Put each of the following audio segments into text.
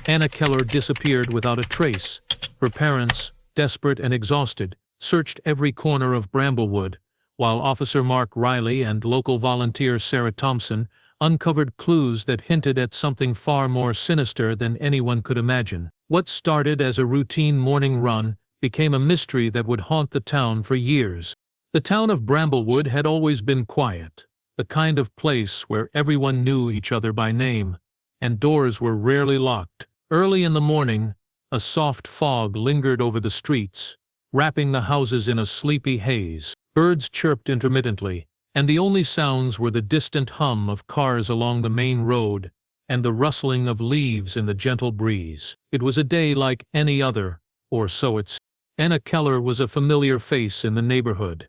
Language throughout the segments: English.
Anna Kellor disappeared without a trace. Her parents, desperate and exhausted, searched every corner of Bramblewood, while Officer Mark Riley and local volunteer Sarah Thompson uncovered clues that hinted at something far more sinister than anyone could imagine. What started as a routine morning run became a mystery that would haunt the town for years. The town of Bramblewood had always been quiet, the kind of place where everyone knew each other by name, and doors were rarely locked. Early in the morning, a soft fog lingered over the streets, wrapping the houses in a sleepy haze. Birds chirped intermittently, and the only sounds were the distant hum of cars along the main road and the rustling of leaves in the gentle breeze. It was a day like any other, or so it seemed. Anna Kellor was a familiar face in the neighborhood.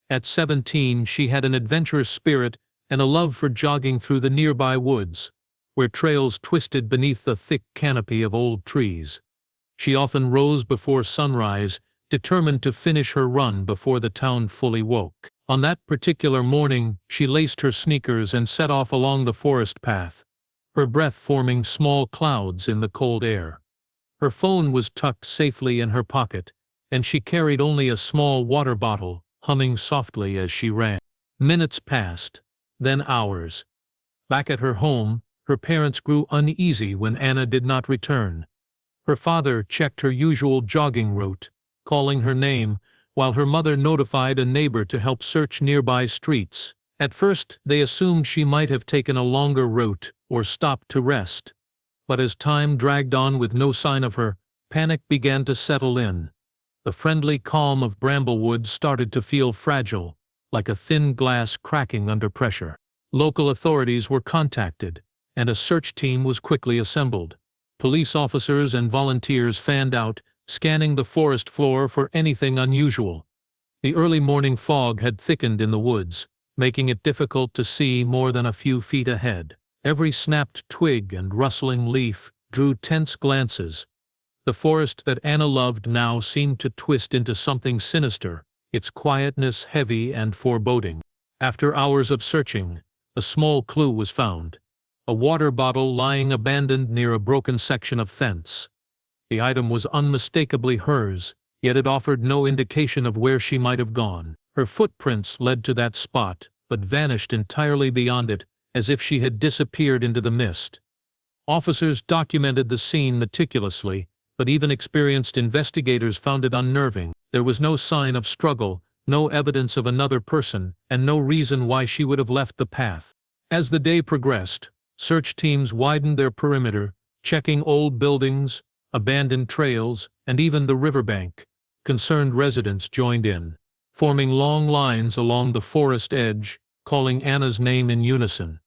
At 17, she had an adventurous spirit and a love for jogging through the nearby woods, where trails twisted beneath the thick canopy of old trees. She often rose before sunrise, determined to finish her run before the town fully woke. On that particular morning, she laced her sneakers and set off along the forest path, her breath forming small clouds in the cold air. Her phone was tucked safely in her pocket, and she carried only a small water bottle, humming softly as she ran. Minutes passed, then hours. Back at her home, her parents grew uneasy when Anna did not return. Her father checked her usual jogging route, calling her name, while her mother notified a neighbor to help search nearby streets. At first, they assumed she might have taken a longer route or stopped to rest. But as time dragged on with no sign of her, panic began to settle in. The friendly calm of Bramblewood started to feel fragile, like a thin glass cracking under pressure. Local authorities were contacted, and a search team was quickly assembled. Police officers and volunteers fanned out, scanning the forest floor for anything unusual. The early morning fog had thickened in the woods, making it difficult to see more than a few feet ahead. Every snapped twig and rustling leaf drew tense glances. The forest that Anna loved now seemed to twist into something sinister, its quietness heavy and foreboding. After hours of searching, a small clue was found: a water bottle lying abandoned near a broken section of fence. The item was unmistakably hers, yet it offered no indication of where she might have gone. Her footprints led to that spot, but vanished entirely beyond it, as if she had disappeared into the mist. Officers documented the scene meticulously, but even experienced investigators found it unnerving. There was no sign of struggle, no evidence of another person, and no reason why she would have left the path. As the day progressed, search teams widened their perimeter, checking old buildings, abandoned trails, and even the riverbank. Concerned residents joined in, forming long lines along the forest edge, calling Anna's name in unison.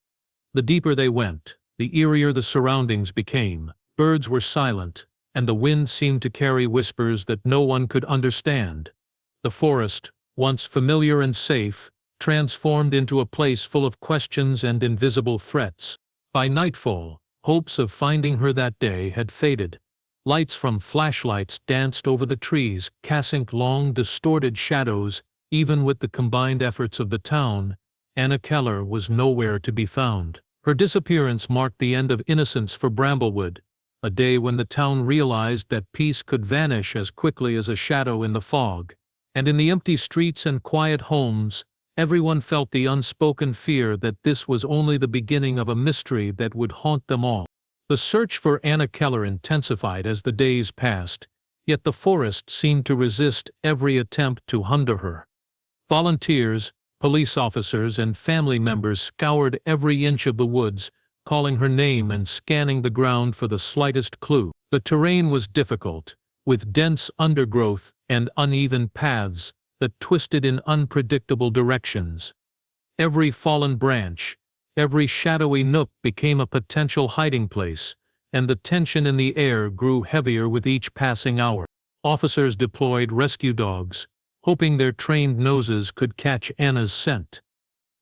The deeper they went, the eerier the surroundings became. Birds were silent, and the wind seemed to carry whispers that no one could understand. The forest, once familiar and safe, transformed into a place full of questions and invisible threats. By nightfall, hopes of finding her that day had faded. Lights from flashlights danced over the trees, casting long, distorted shadows. Even with the combined efforts of the town, Anna Kellor was nowhere to be found. Her disappearance marked the end of innocence for Bramblewood, a day when the town realized that peace could vanish as quickly as a shadow in the fog. And in the empty streets and quiet homes, everyone felt the unspoken fear that this was only the beginning of a mystery that would haunt them all. The search for Anna Kellor intensified as the days passed, yet the forest seemed to resist every attempt to hinder her. Volunteers, police officers, and family members scoured every inch of the woods, calling her name and scanning the ground for the slightest clue. The terrain was difficult, with dense undergrowth and uneven paths that twisted in unpredictable directions. Every fallen branch, every shadowy nook became a potential hiding place, and the tension in the air grew heavier with each passing hour. Officers deployed rescue dogs, hoping their trained noses could catch Anna's scent.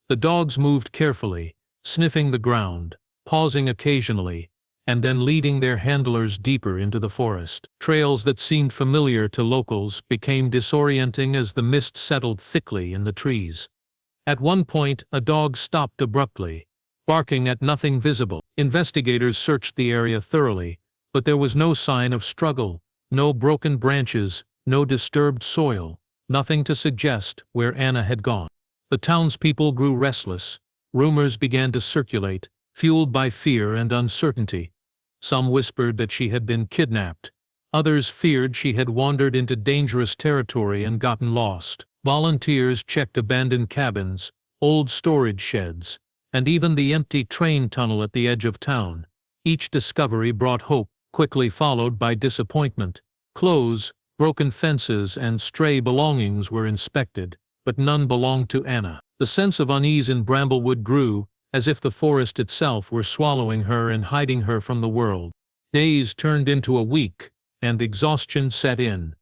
The dogs moved carefully, sniffing the ground, pausing occasionally, and then leading their handlers deeper into the forest. Trails that seemed familiar to locals became disorienting as the mist settled thickly in the trees. At one point, a dog stopped abruptly, barking at nothing visible. Investigators searched the area thoroughly, But there was no sign of struggle, no broken branches, no disturbed soil, nothing to suggest where Anna had gone. The townspeople grew restless. Rumors began to circulate, fueled by fear and uncertainty. Some whispered that she had been kidnapped. Others feared she had wandered into dangerous territory and gotten lost. Volunteers checked abandoned cabins, old storage sheds, and even the empty train tunnel at the edge of town. Each discovery brought hope, quickly followed by disappointment. Clothes, broken fences, and stray belongings were inspected, but none belonged to Anna. The sense of unease in Bramblewood grew, as if the forest itself were swallowing her and hiding her from the world. Days turned into a week, and exhaustion set in.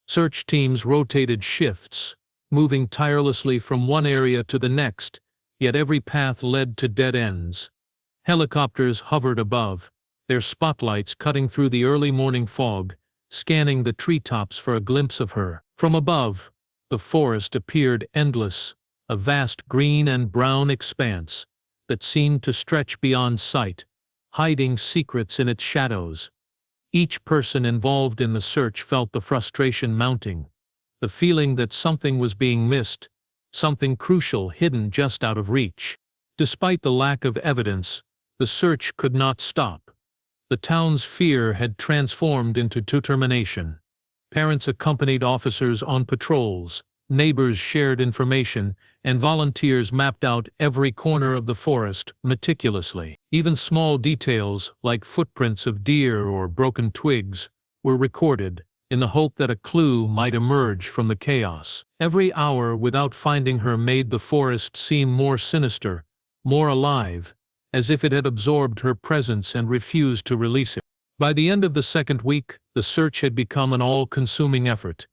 Search teams rotated shifts, moving tirelessly from one area to the next, yet every path led to dead ends. Helicopters hovered above, their spotlights cutting through the early morning fog, scanning the treetops for a glimpse of her. From above, the forest appeared endless, a vast green and brown expanse that seemed to stretch beyond sight, hiding secrets in its shadows. Each person involved in the search felt the frustration mounting, the feeling that something was being missed, something crucial hidden just out of reach. Despite the lack of evidence, the search could not stop. The town's fear had transformed into determination. Parents accompanied officers on patrols, neighbors shared information, and volunteers mapped out every corner of the forest meticulously. Even small details, like footprints of deer or broken twigs, were recorded, in the hope that a clue might emerge from the chaos. Every hour without finding her made the forest seem more sinister, more alive, as if it had absorbed her presence and refused to release it. By the end of the second week, the search had become an all-consuming effort.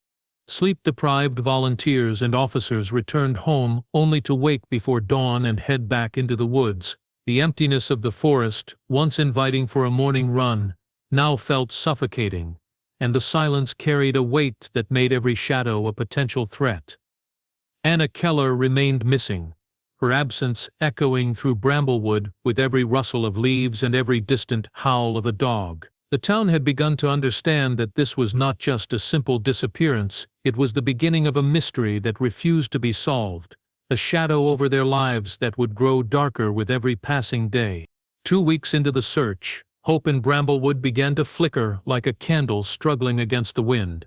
Sleep-deprived volunteers and officers returned home only to wake before dawn and head back into the woods. The emptiness of the forest, once inviting for a morning run, now felt suffocating, and the silence carried a weight that made every shadow a potential threat. Anna Kellor remained missing, her absence echoing through Bramblewood with every rustle of leaves and every distant howl of a dog. The town had begun to understand that this was not just a simple disappearance, it was the beginning of a mystery that refused to be solved, a shadow over their lives that would grow darker with every passing day. 2 weeks into the search, hope in Bramblewood began to flicker like a candle struggling against the wind.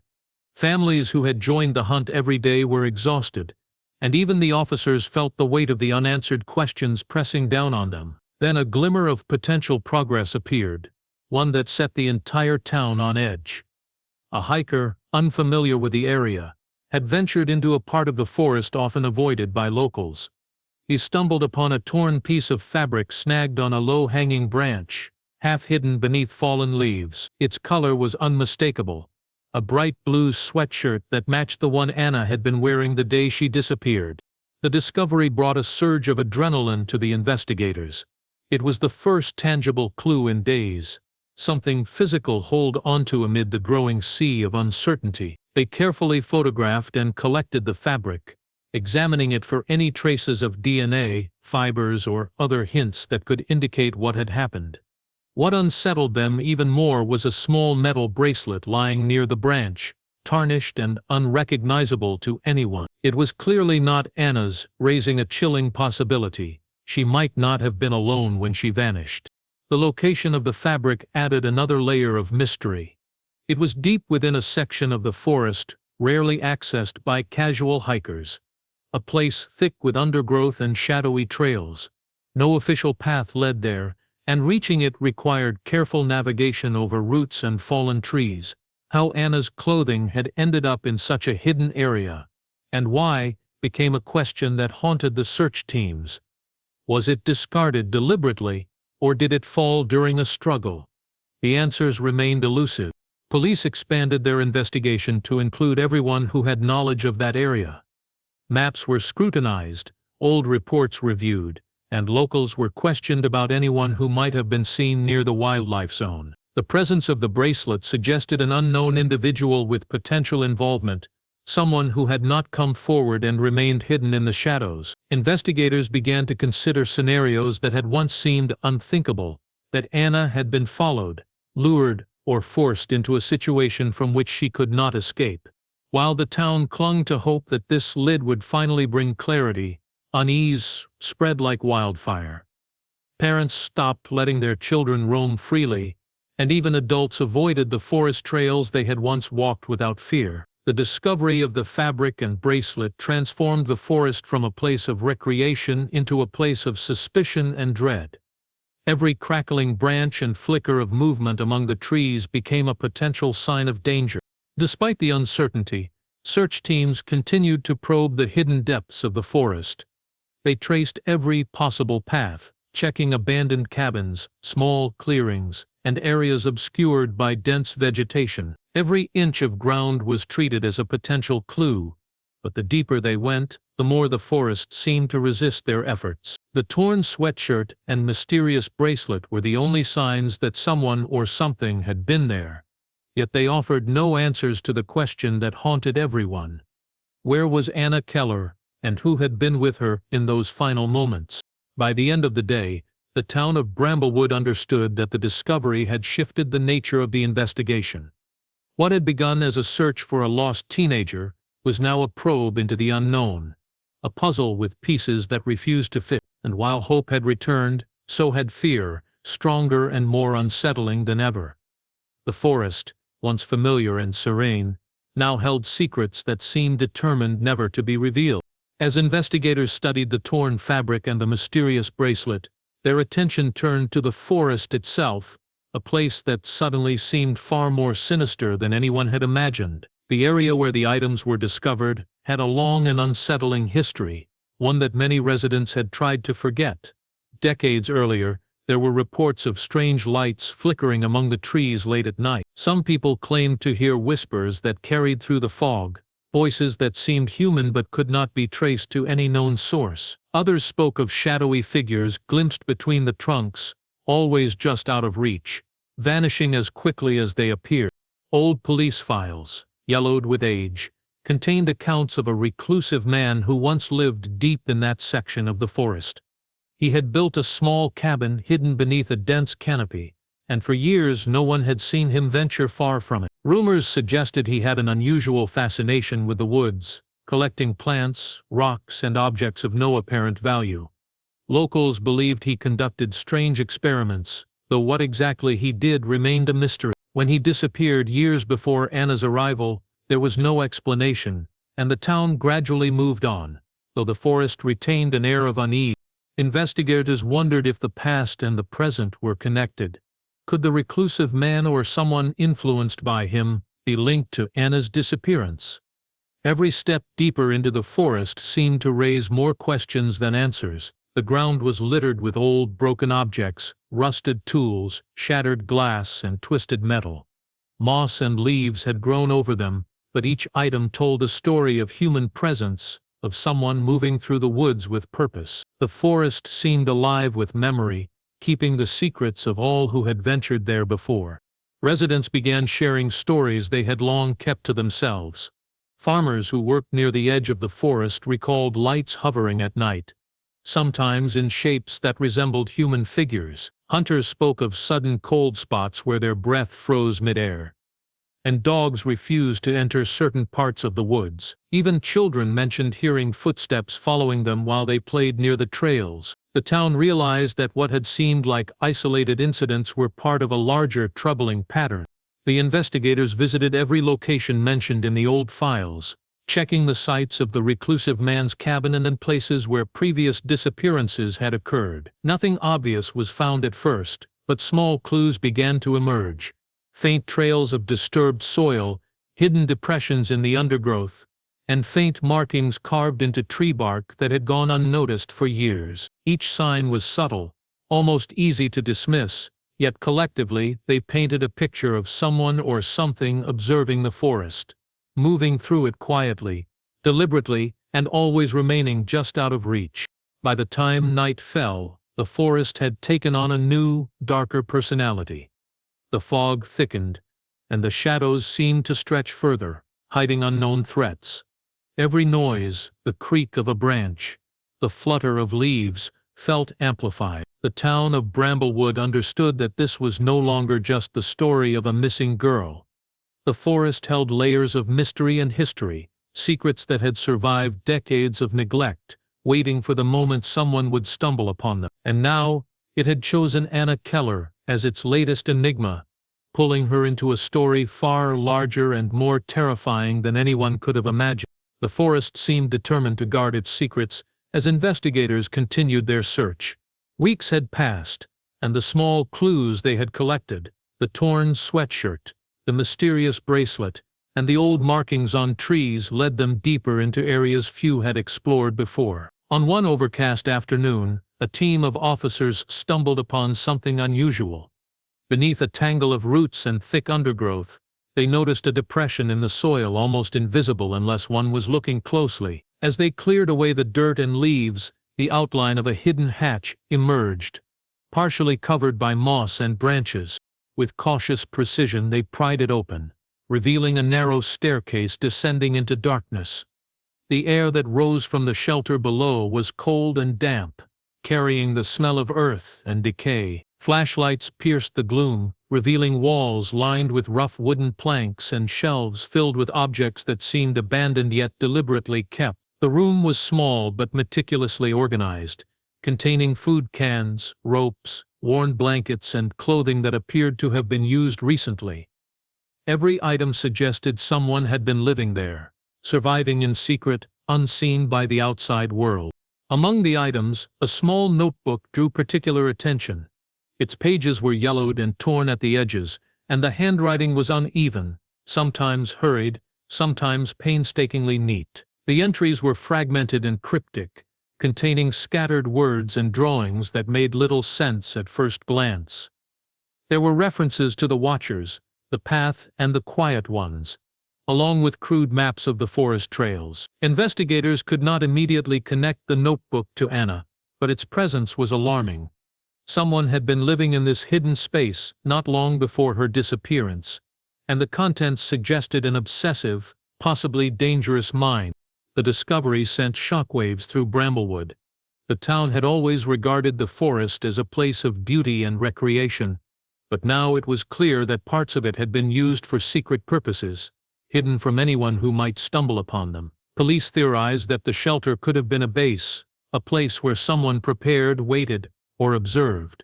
Families who had joined the hunt every day were exhausted, and even the officers felt the weight of the unanswered questions pressing down on them. Then a glimmer of potential progress appeared, one that set the entire town on edge. A hiker, unfamiliar with the area, had ventured into a part of the forest often avoided by locals. He stumbled upon a torn piece of fabric snagged on a low-hanging branch, half hidden beneath fallen leaves. Its color was unmistakable, a bright blue sweatshirt that matched the one Anna had been wearing the day she disappeared. The discovery brought a surge of adrenaline to the investigators. It was the first tangible clue in days, something physical to hold onto amid the growing sea of uncertainty. They carefully photographed and collected the fabric, examining it for any traces of DNA, fibers, or other hints that could indicate what had happened. What unsettled them even more was a small metal bracelet lying near the branch, tarnished and unrecognizable to anyone. It was clearly not Anna's, raising a chilling possibility. She might not have been alone when she vanished. The location of the fabric added another layer of mystery. It was deep within a section of the forest, rarely accessed by casual hikers. A place thick with undergrowth and shadowy trails. No official path led there, and reaching it required careful navigation over roots and fallen trees. How Anna's clothing had ended up in such a hidden area, and why, became a question that haunted the search teams. Was it discarded deliberately, or did it fall during a struggle? The answers remained elusive. Police expanded their investigation to include everyone who had knowledge of that area. Maps were scrutinized, old reports reviewed, and locals were questioned about anyone who might have been seen near the wildlife zone. The presence of the bracelet suggested an unknown individual with potential involvement, someone who had not come forward and remained hidden in the shadows. Investigators began to consider scenarios that had once seemed unthinkable, that Anna had been followed, lured, or forced into a situation from which she could not escape. While the town clung to hope that this lid would finally bring clarity, unease spread like wildfire. Parents stopped letting their children roam freely, and even adults avoided the forest trails they had once walked without fear. The discovery of the fabric and bracelet transformed the forest from a place of recreation into a place of suspicion and dread. Every crackling branch and flicker of movement among the trees became a potential sign of danger. Despite the uncertainty, search teams continued to probe the hidden depths of the forest. They traced every possible path, checking abandoned cabins, small clearings, and areas obscured by dense vegetation. Every inch of ground was treated as a potential clue, but the deeper they went, the more the forest seemed to resist their efforts. The torn sweatshirt and mysterious bracelet were the only signs that someone or something had been there, yet they offered no answers to the question that haunted everyone. Where was Anna Kellor, and who had been with her in those final moments? By the end of the day, the town of Bramblewood understood that the discovery had shifted the nature of the investigation. What had begun as a search for a lost teenager was now a probe into the unknown, a puzzle with pieces that refused to fit. And while hope had returned, so had fear, stronger and more unsettling than ever. The forest, once familiar and serene, now held secrets that seemed determined never to be revealed. As investigators studied the torn fabric and the mysterious bracelet, their attention turned to the forest itself, a place that suddenly seemed far more sinister than anyone had imagined. The area where the items were discovered had a long and unsettling history, one that many residents had tried to forget. Decades earlier, there were reports of strange lights flickering among the trees late at night. Some people claimed to hear whispers that carried through the fog, voices that seemed human but could not be traced to any known source. Others spoke of shadowy figures glimpsed between the trunks, always just out of reach, vanishing as quickly as they appeared. Old police files, yellowed with age, contained accounts of a reclusive man who once lived deep in that section of the forest. He had built a small cabin hidden beneath a dense canopy, and for years no one had seen him venture far from it. Rumors suggested he had an unusual fascination with the woods, collecting plants, rocks, and objects of no apparent value. Locals believed he conducted strange experiments, though what exactly he did remained a mystery. When he disappeared years before Anna's arrival, there was no explanation, and the town gradually moved on, though the forest retained an air of unease. Investigators wondered if the past and the present were connected. Could the reclusive man or someone influenced by him be linked to Anna's disappearance? Every step deeper into the forest seemed to raise more questions than answers. The ground was littered with old broken objects, rusted tools, shattered glass, and twisted metal. Moss and leaves had grown over them, but each item told a story of human presence, of someone moving through the woods with purpose. The forest seemed alive with memory, keeping the secrets of all who had ventured there before. Residents began sharing stories they had long kept to themselves. Farmers who worked near the edge of the forest recalled lights hovering at night, sometimes in shapes that resembled human figures. Hunters spoke of sudden cold spots where their breath froze mid-air, and dogs refused to enter certain parts of the woods. Even children mentioned hearing footsteps following them while they played near the trails. The town realized that what had seemed like isolated incidents were part of a larger troubling pattern. The investigators visited every location mentioned in the old files, checking the sites of the reclusive man's cabin and in places where previous disappearances had occurred. Nothing obvious was found at first, but small clues began to emerge. Faint trails of disturbed soil, hidden depressions in the undergrowth, and faint markings carved into tree bark that had gone unnoticed for years. Each sign was subtle, almost easy to dismiss, yet collectively they painted a picture of someone or something observing the forest, moving through it quietly, deliberately, and always remaining just out of reach. By the time night fell, the forest had taken on a new, darker personality. The fog thickened, and the shadows seemed to stretch further, hiding unknown threats. Every noise, the creak of a branch, the flutter of leaves, felt amplified. The town of Bramblewood understood that this was no longer just the story of a missing girl. The forest held layers of mystery and history, secrets that had survived decades of neglect, waiting for the moment someone would stumble upon them. And now, it had chosen Anna Kellor as its latest enigma, pulling her into a story far larger and more terrifying than anyone could have imagined. The forest seemed determined to guard its secrets as investigators continued their search. Weeks had passed, and the small clues they had collected, the torn sweatshirt, the mysterious bracelet, and the old markings on trees led them deeper into areas few had explored before. On one overcast afternoon, a team of officers stumbled upon something unusual. Beneath a tangle of roots and thick undergrowth, they noticed a depression in the soil almost invisible unless one was looking closely. As they cleared away the dirt and leaves, the outline of a hidden hatch emerged, partially covered by moss and branches. With cautious precision they pried it open, revealing a narrow staircase descending into darkness. The air that rose from the shelter below was cold and damp, carrying the smell of earth and decay. Flashlights pierced the gloom, revealing walls lined with rough wooden planks and shelves filled with objects that seemed abandoned yet deliberately kept. The room was small but meticulously organized, containing food cans, ropes, worn blankets, and clothing that appeared to have been used recently. Every item suggested someone had been living there, surviving in secret, unseen by the outside world. Among the items, a small notebook drew particular attention. Its pages were yellowed and torn at the edges, and the handwriting was uneven, sometimes hurried, sometimes painstakingly neat. The entries were fragmented and cryptic, containing scattered words and drawings that made little sense at first glance. There were references to the Watchers, the Path, and the Quiet Ones, along with crude maps of the forest trails. Investigators could not immediately connect the notebook to Anna, but its presence was alarming. Someone had been living in this hidden space not long before her disappearance, and the contents suggested an obsessive, possibly dangerous mind. The discovery sent shockwaves through Bramblewood. The town had always regarded the forest as a place of beauty and recreation, but now it was clear that parts of it had been used for secret purposes, hidden from anyone who might stumble upon them. Police theorized that the shelter could have been a base, a place where someone prepared, waited, or observed.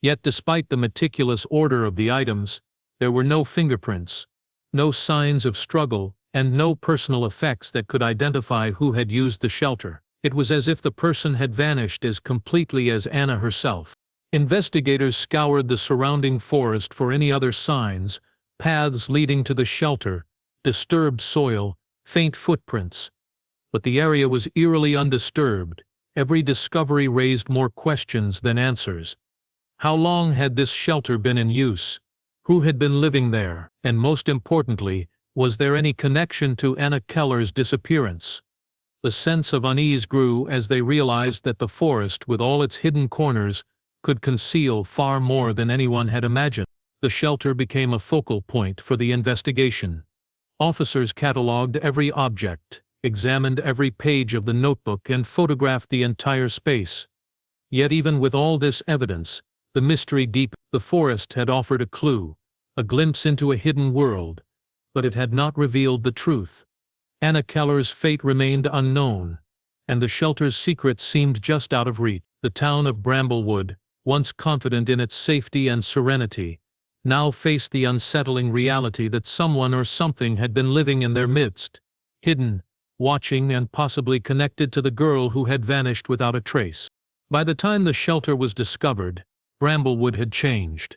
Yet despite the meticulous order of the items, there were no fingerprints, no signs of struggle, and no personal effects that could identify who had used the shelter. It was as if the person had vanished as completely as Anna herself. Investigators scoured the surrounding forest for any other signs, paths leading to the shelter, disturbed soil, faint footprints. But the area was eerily undisturbed. Every discovery raised more questions than answers. How long had this shelter been in use? Who had been living there? And most importantly, was there any connection to Anna Kellor's disappearance? The sense of unease grew as they realized that the forest, with all its hidden corners, could conceal far more than anyone had imagined. The shelter became a focal point for the investigation. Officers catalogued every object, examined every page of the notebook, and photographed the entire space. Yet even with all this evidence, the mystery deepened. The forest had offered a clue, a glimpse into a hidden world, but it had not revealed the truth. Anna Kellor's fate remained unknown, and the shelter's secrets seemed just out of reach. The town of Bramblewood, once confident in its safety and serenity, now faced the unsettling reality that someone or something had been living in their midst, hidden, watching, and possibly connected to the girl who had vanished without a trace. By the time the shelter was discovered, Bramblewood had changed.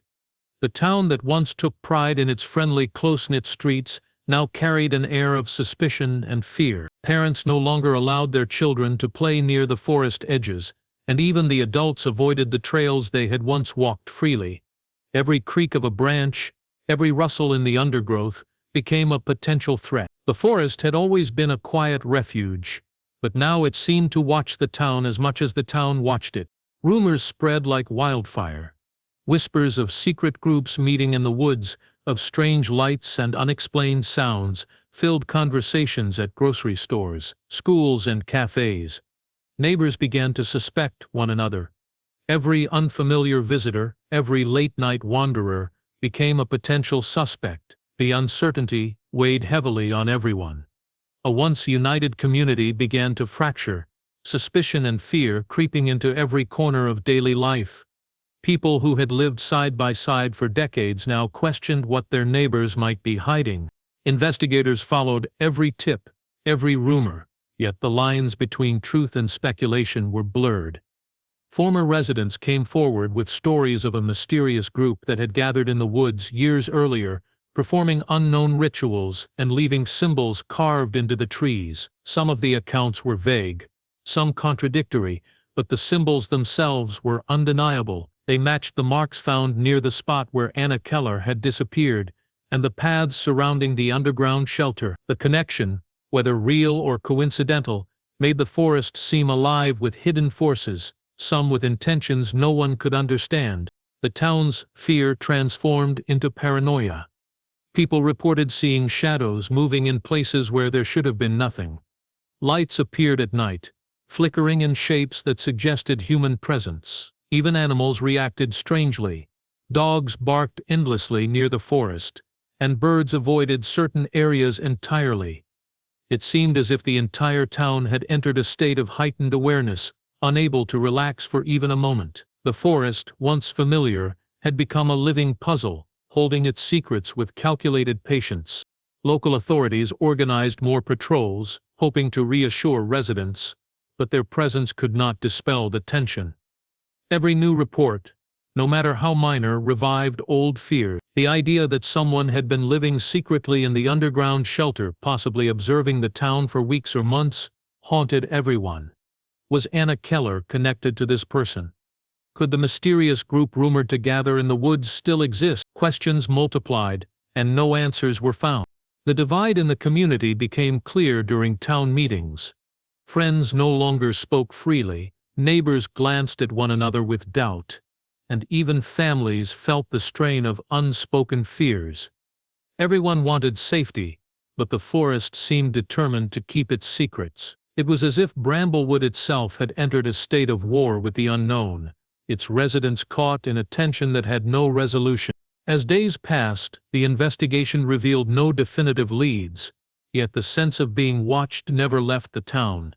The town that once took pride in its friendly, close-knit streets now carried an air of suspicion and fear. Parents no longer allowed their children to play near the forest edges, and even the adults avoided the trails they had once walked freely. Every creak of a branch, every rustle in the undergrowth, became a potential threat. The forest had always been a quiet refuge, but now it seemed to watch the town as much as the town watched it. Rumors spread like wildfire. Whispers of secret groups meeting in the woods, of strange lights and unexplained sounds, filled conversations at grocery stores, schools, and cafes. Neighbors began to suspect one another. Every unfamiliar visitor, every late-night wanderer, became a potential suspect. The uncertainty weighed heavily on everyone. A once united community began to fracture, suspicion and fear creeping into every corner of daily life. People who had lived side by side for decades now questioned what their neighbors might be hiding. Investigators followed every tip, every rumor, yet the lines between truth and speculation were blurred. Former residents came forward with stories of a mysterious group that had gathered in the woods years earlier, performing unknown rituals and leaving symbols carved into the trees. Some of the accounts were vague, some contradictory, but the symbols themselves were undeniable. They matched the marks found near the spot where Anna Kellor had disappeared, and the paths surrounding the underground shelter. The connection, whether real or coincidental, made the forest seem alive with hidden forces, some with intentions no one could understand. The town's fear transformed into paranoia. People reported seeing shadows moving in places where there should have been nothing. Lights appeared at night, flickering in shapes that suggested human presence. Even animals reacted strangely. Dogs barked endlessly near the forest, and birds avoided certain areas entirely. It seemed as if the entire town had entered a state of heightened awareness, unable to relax for even a moment. The forest, once familiar, had become a living puzzle, holding its secrets with calculated patience. Local authorities organized more patrols, hoping to reassure residents, but their presence could not dispel the tension. Every new report, no matter how minor, revived old fears. The idea that someone had been living secretly in the underground shelter, possibly observing the town for weeks or months, haunted everyone. Was Anna Kellor connected to this person? Could the mysterious group rumored to gather in the woods still exist? Questions multiplied, and no answers were found. The divide in the community became clear during town meetings. Friends no longer spoke freely, neighbors glanced at one another with doubt, and even families felt the strain of unspoken fears. Everyone wanted safety, but the forest seemed determined to keep its secrets. It was as if Bramblewood itself had entered a state of war with the unknown, its residents caught in a tension that had no resolution. As days passed, the investigation revealed no definitive leads, yet the sense of being watched never left the town.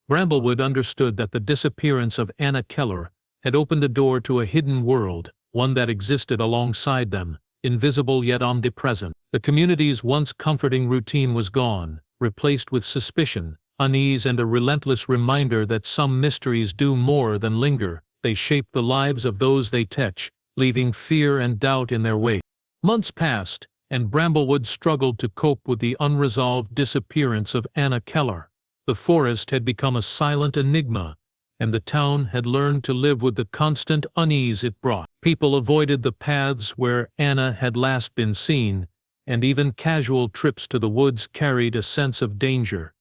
Bramblewood understood that the disappearance of Anna Kellor had opened a door to a hidden world, one that existed alongside them, invisible yet omnipresent. The community's once comforting routine was gone, replaced with suspicion, unease, and a relentless reminder that some mysteries do more than linger. They shape the lives of those they touch, leaving fear and doubt in their wake. Months passed, and Bramblewood struggled to cope with the unresolved disappearance of Anna Kellor. The forest had become a silent enigma, and the town had learned to live with the constant unease it brought. People avoided the paths where Anna had last been seen, and even casual trips to the woods carried a sense of danger.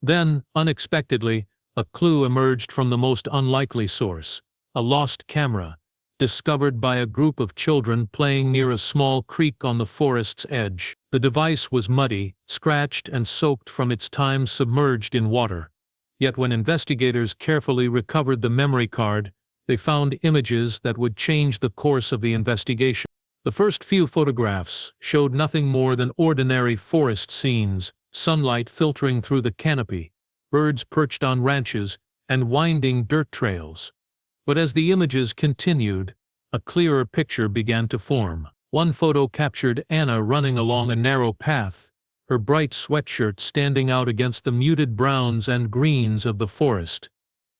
Then, unexpectedly, a clue emerged from the most unlikely source: a lost camera, discovered by a group of children playing near a small creek on the forest's edge. The device was muddy, scratched, and soaked from its time submerged in water. Yet when investigators carefully recovered the memory card, they found images that would change the course of the investigation. The first few photographs showed nothing more than ordinary forest scenes, sunlight filtering through the canopy, birds perched on branches, and winding dirt trails. But as the images continued, a clearer picture began to form. One photo captured Anna running along a narrow path, her bright sweatshirt standing out against the muted browns and greens of the forest.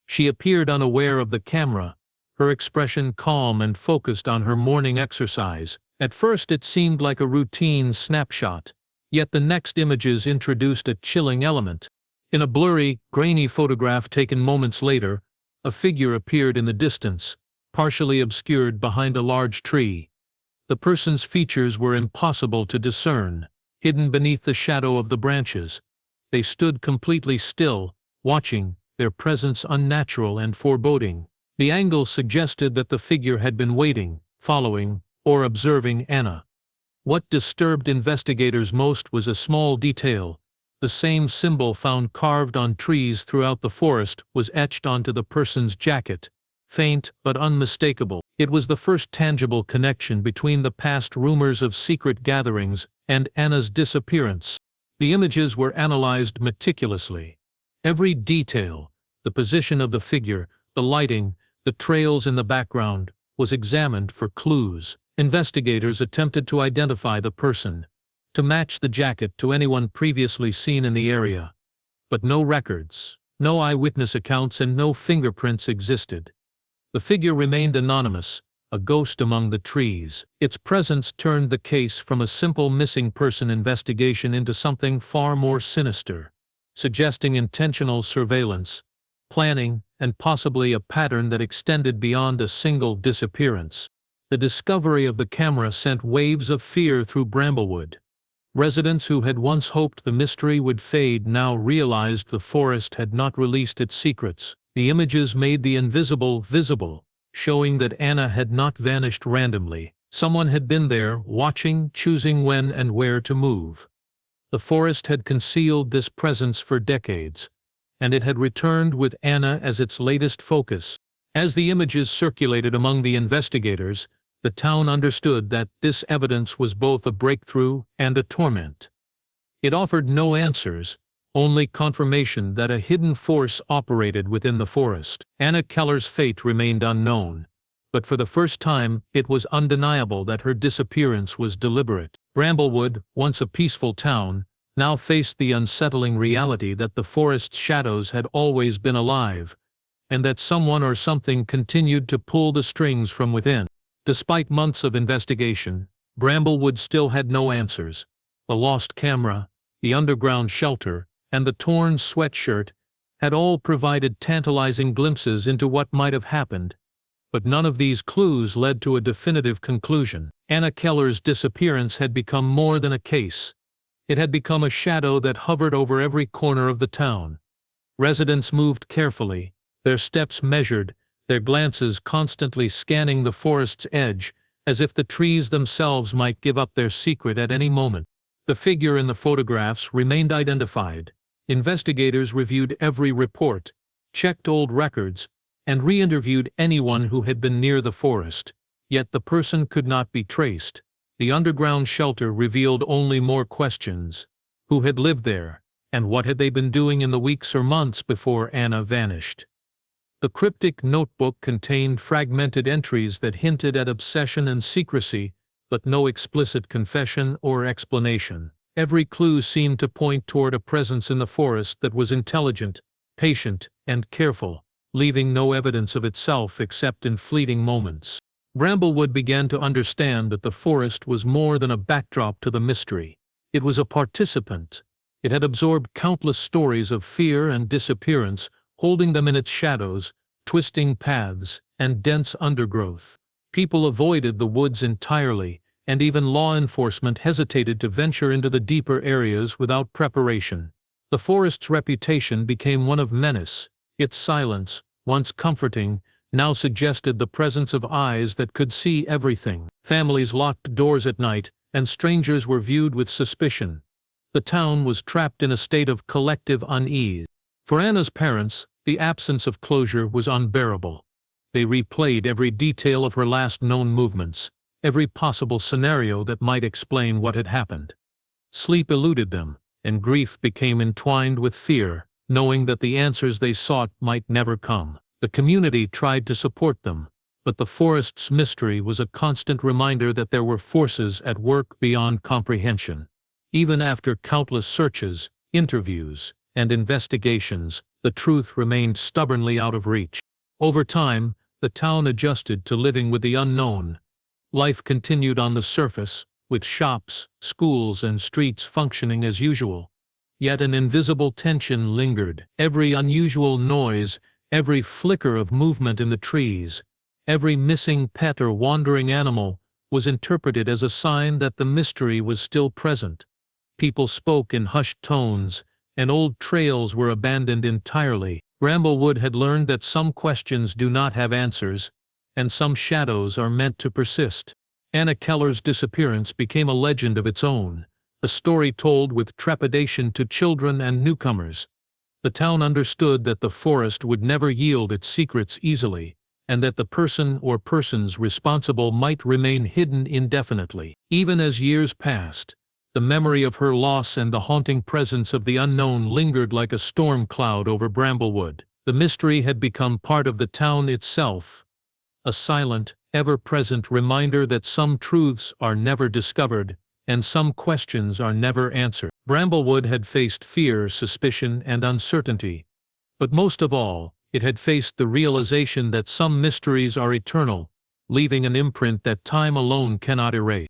She appeared unaware of the camera, her expression calm and focused on her morning exercise. At first it seemed like a routine snapshot, yet the next images introduced a chilling element. In a blurry, grainy photograph taken moments later, a figure appeared in the distance, partially obscured behind a large tree. The person's features were impossible to discern, hidden beneath the shadow of the branches. They stood completely still, watching, their presence unnatural and foreboding. The angle suggested that the figure had been waiting, following, or observing Anna. What disturbed investigators most was a small detail. The same symbol found carved on trees throughout the forest was etched onto the person's jacket, faint but unmistakable. It was the first tangible connection between the past rumors of secret gatherings and Anna's disappearance. The images were analyzed meticulously. Every detail, the position of the figure, the lighting, the trails in the background, was examined for clues. Investigators attempted to identify the person, to match the jacket to anyone previously seen in the area. But no records, no eyewitness accounts, and no fingerprints existed. The figure remained anonymous, a ghost among the trees. Its presence turned the case from a simple missing person investigation into something far more sinister, suggesting intentional surveillance, planning, and possibly a pattern that extended beyond a single disappearance. The discovery of the camera sent waves of fear through Bramblewood. Residents who had once hoped the mystery would fade now realized the forest had not released its secrets. The images made the invisible visible, showing that Anna had not vanished randomly. Someone had been there, watching, choosing when and where to move. The forest had concealed this presence for decades, and it had returned with Anna as its latest focus. As the images circulated among the investigators, the town understood that this evidence was both a breakthrough and a torment. It offered no answers, only confirmation that a hidden force operated within the forest. Anna Kellor's fate remained unknown, but for the first time it was undeniable that her disappearance was deliberate. Bramblewood, once a peaceful town, now faced the unsettling reality that the forest's shadows had always been alive, and that someone or something continued to pull the strings from within. Despite months of investigation, Bramblewood still had no answers. The lost camera, the underground shelter, and the torn sweatshirt had all provided tantalizing glimpses into what might have happened, but none of these clues led to a definitive conclusion. Anna Kellor's disappearance had become more than a case. It had become a shadow that hovered over every corner of the town. Residents moved carefully, their steps measured, their glances constantly scanning the forest's edge, as if the trees themselves might give up their secret at any moment. The figure in the photographs remained identified. Investigators reviewed every report, checked old records, and re-interviewed anyone who had been near the forest, yet the person could not be traced. The underground shelter revealed only more questions. Who had lived there, and what had they been doing in the weeks or months before Anna vanished? The cryptic notebook contained fragmented entries that hinted at obsession and secrecy, but no explicit confession or explanation. Every clue seemed to point toward a presence in the forest that was intelligent, patient, and careful, leaving no evidence of itself except in fleeting moments. Bramblewood began to understand that the forest was more than a backdrop to the mystery. It was a participant. It had absorbed countless stories of fear and disappearance, holding them in its shadows, twisting paths, and dense undergrowth. People avoided the woods entirely, and even law enforcement hesitated to venture into the deeper areas without preparation. The forest's reputation became one of menace. Its silence, once comforting, now suggested the presence of eyes that could see everything. Families locked doors at night, and strangers were viewed with suspicion. The town was trapped in a state of collective unease. For Anna's parents, the absence of closure was unbearable. They replayed every detail of her last known movements, every possible scenario that might explain what had happened. Sleep eluded them, and grief became entwined with fear, knowing that the answers they sought might never come. The community tried to support them, but the forest's mystery was a constant reminder that there were forces at work beyond comprehension. Even after countless searches, interviews, and investigations, the truth remained stubbornly out of reach. Over time, the town adjusted to living with the unknown. Life continued on the surface, with shops, schools, and streets functioning as usual. Yet an invisible tension lingered. Every unusual noise, every flicker of movement in the trees, every missing pet or wandering animal, was interpreted as a sign that the mystery was still present. People spoke in hushed tones, and old trails were abandoned entirely. Bramblewood had learned that some questions do not have answers, and some shadows are meant to persist. Anna Kellor's disappearance became a legend of its own, a story told with trepidation to children and newcomers. The town understood that the forest would never yield its secrets easily, and that the person or persons responsible might remain hidden indefinitely. Even as years passed, the memory of her loss and the haunting presence of the unknown lingered like a storm cloud over Bramblewood. The mystery had become part of the town itself, a silent, ever-present reminder that some truths are never discovered, and some questions are never answered. Bramblewood had faced fear, suspicion, and uncertainty, but most of all, it had faced the realization that some mysteries are eternal, leaving an imprint that time alone cannot erase.